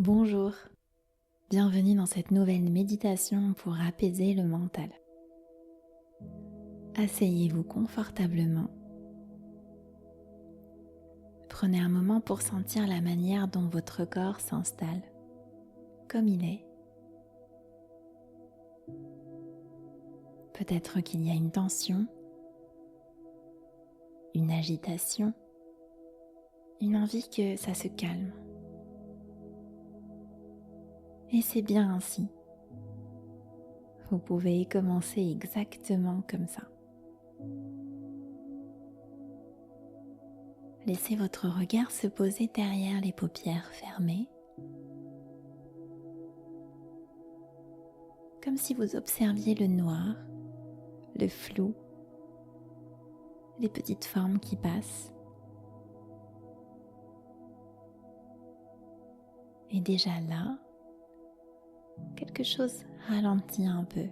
Bonjour, bienvenue dans cette nouvelle méditation pour apaiser le mental. Asseyez-vous confortablement. Prenez un moment pour sentir la manière dont votre corps s'installe, comme il est. Peut-être qu'il y a une tension, une agitation, une envie que ça se calme. Et c'est bien ainsi. Vous pouvez commencer exactement comme ça. Laissez votre regard se poser derrière les paupières fermées, comme si vous observiez le noir, le flou, les petites formes qui passent. Et déjà là, quelque chose ralentit un peu.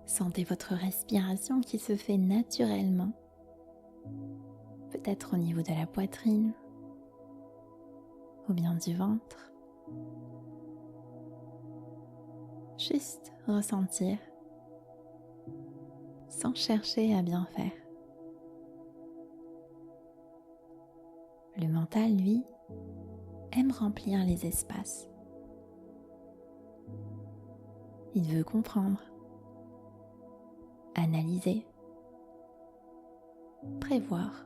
Sentez votre respiration qui se fait naturellement, peut-être au niveau de la poitrine ou bien du ventre. Juste ressentir, sans chercher à bien faire. Le mental, lui, aime remplir les espaces. Il veut comprendre, analyser, prévoir.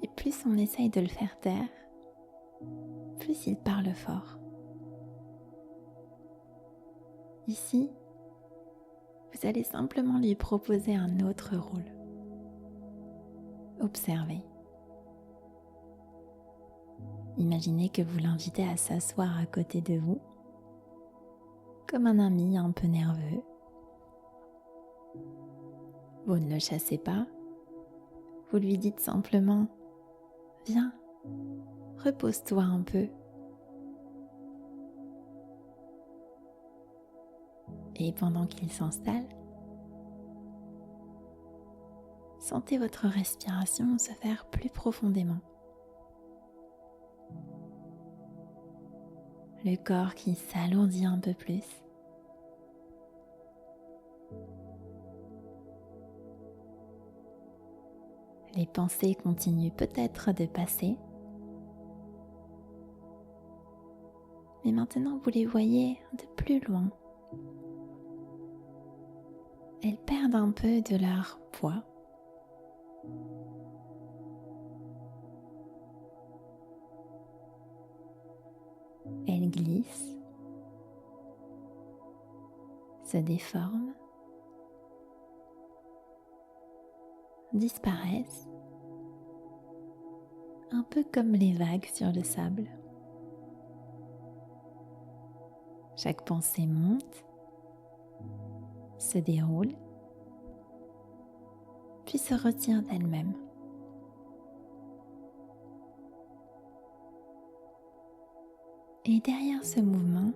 Mais plus on essaye de le faire taire, plus il parle fort. Ici, vous allez simplement lui proposer un autre rôle. Observez. Imaginez que vous l'invitez à s'asseoir à côté de vous, comme un ami un peu nerveux. Vous ne le chassez pas, vous lui dites simplement « Viens, repose-toi un peu ». Et pendant qu'il s'installe, sentez votre respiration se faire plus profondément. Le corps qui s'alourdit un peu plus. Les pensées continuent peut-être de passer. Mais maintenant vous les voyez de plus loin. Elles perdent un peu de leur poids. Elles glissent, se déforment, disparaissent, un peu comme les vagues sur le sable. Chaque pensée monte, se déroule, puis se retire d'elle-même. Et derrière ce mouvement,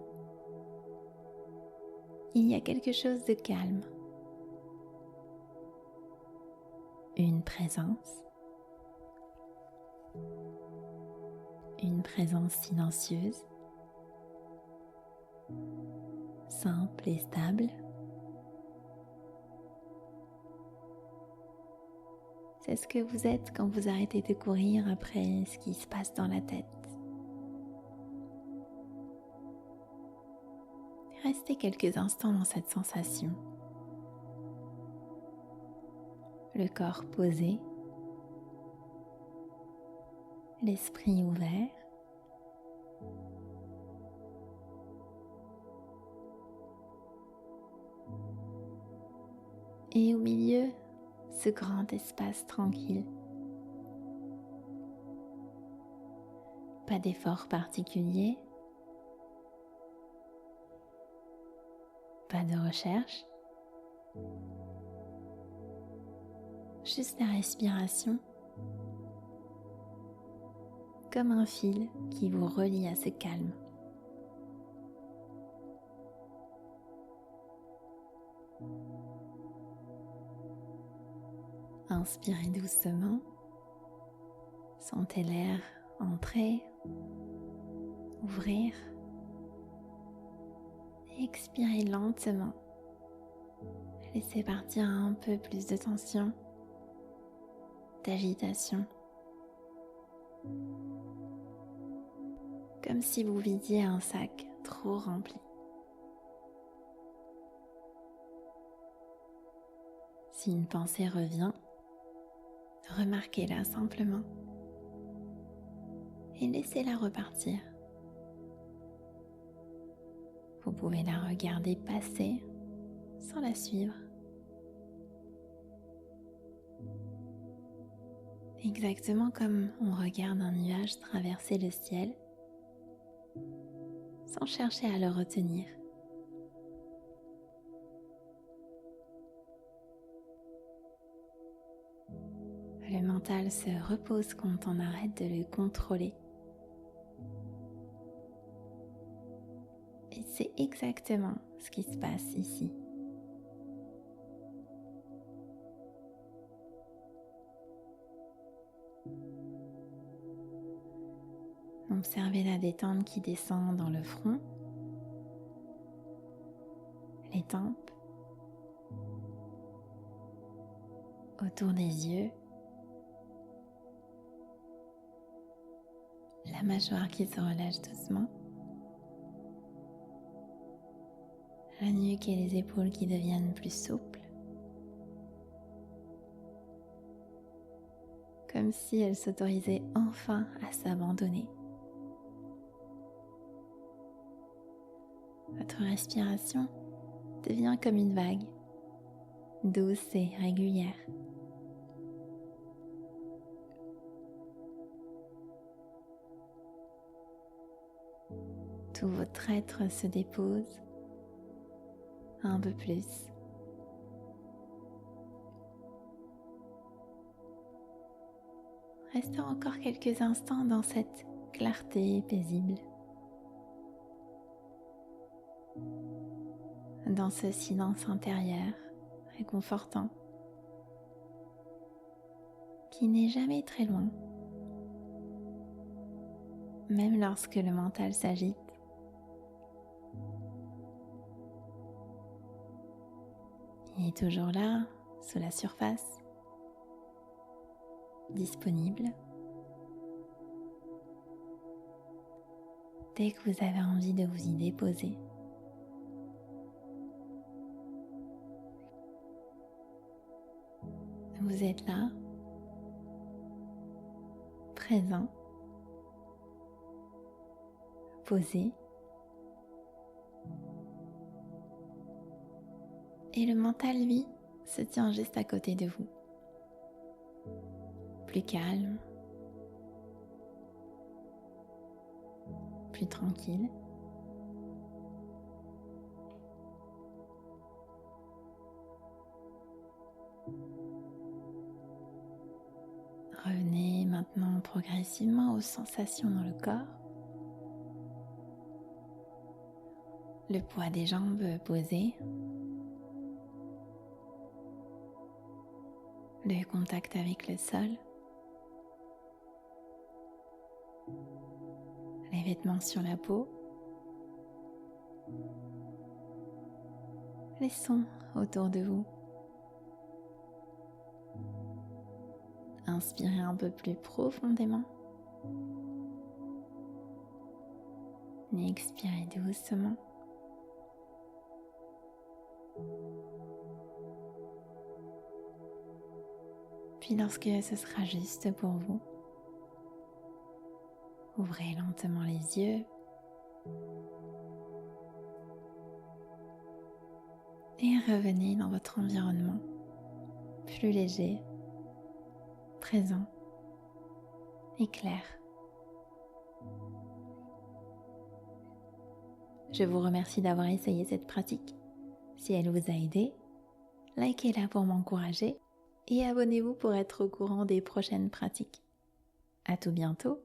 il y a quelque chose de calme. Une présence silencieuse, simple et stable. C'est ce que vous êtes quand vous arrêtez de courir après ce qui se passe dans la tête. Restez quelques instants dans cette sensation. Le corps posé, l'esprit ouvert. Et au milieu, ce grand espace tranquille. Pas d'effort particulier, pas de recherche, juste la respiration, comme un fil qui vous relie à ce calme. Inspirez doucement. Sentez l'air entrer, ouvrir. Et expirez lentement. Laissez partir un peu plus de tension, d'agitation. Comme si vous vidiez un sac trop rempli. Si une pensée revient, remarquez-la simplement et laissez-la repartir. Vous pouvez la regarder passer sans la suivre. Exactement comme on regarde un nuage traverser le ciel sans chercher à le retenir. Le mental se repose quand on arrête de le contrôler. Et c'est exactement ce qui se passe ici. Observez la détente qui descend dans le front, les tempes, autour des yeux, la mâchoire qui se relâche doucement, la nuque et les épaules qui deviennent plus souples, comme si elles s'autorisaient enfin à s'abandonner. Votre respiration devient comme une vague, douce et régulière. Tout votre être se dépose un peu plus. Restons encore quelques instants dans cette clarté paisible. Dans ce silence intérieur réconfortant qui n'est jamais très loin, même lorsque le mental s'agite. Il est toujours là, sous la surface, disponible. Dès que vous avez envie de vous y déposer. Vous êtes là, présent, posé, et le mental, lui, se tient juste à côté de vous, plus calme, plus tranquille. Revenez maintenant progressivement aux sensations dans le corps. Le poids des jambes posé. Le contact avec le sol. Les vêtements sur la peau. Les sons autour de vous. Inspirez un peu plus profondément. Et expirez doucement. Puis lorsque ce sera juste pour vous, ouvrez lentement les yeux et revenez dans votre environnement plus léger, présent et clair. Je vous remercie d'avoir essayé cette pratique. Si elle vous a aidé, likez-la pour m'encourager et abonnez-vous pour être au courant des prochaines pratiques. À tout bientôt!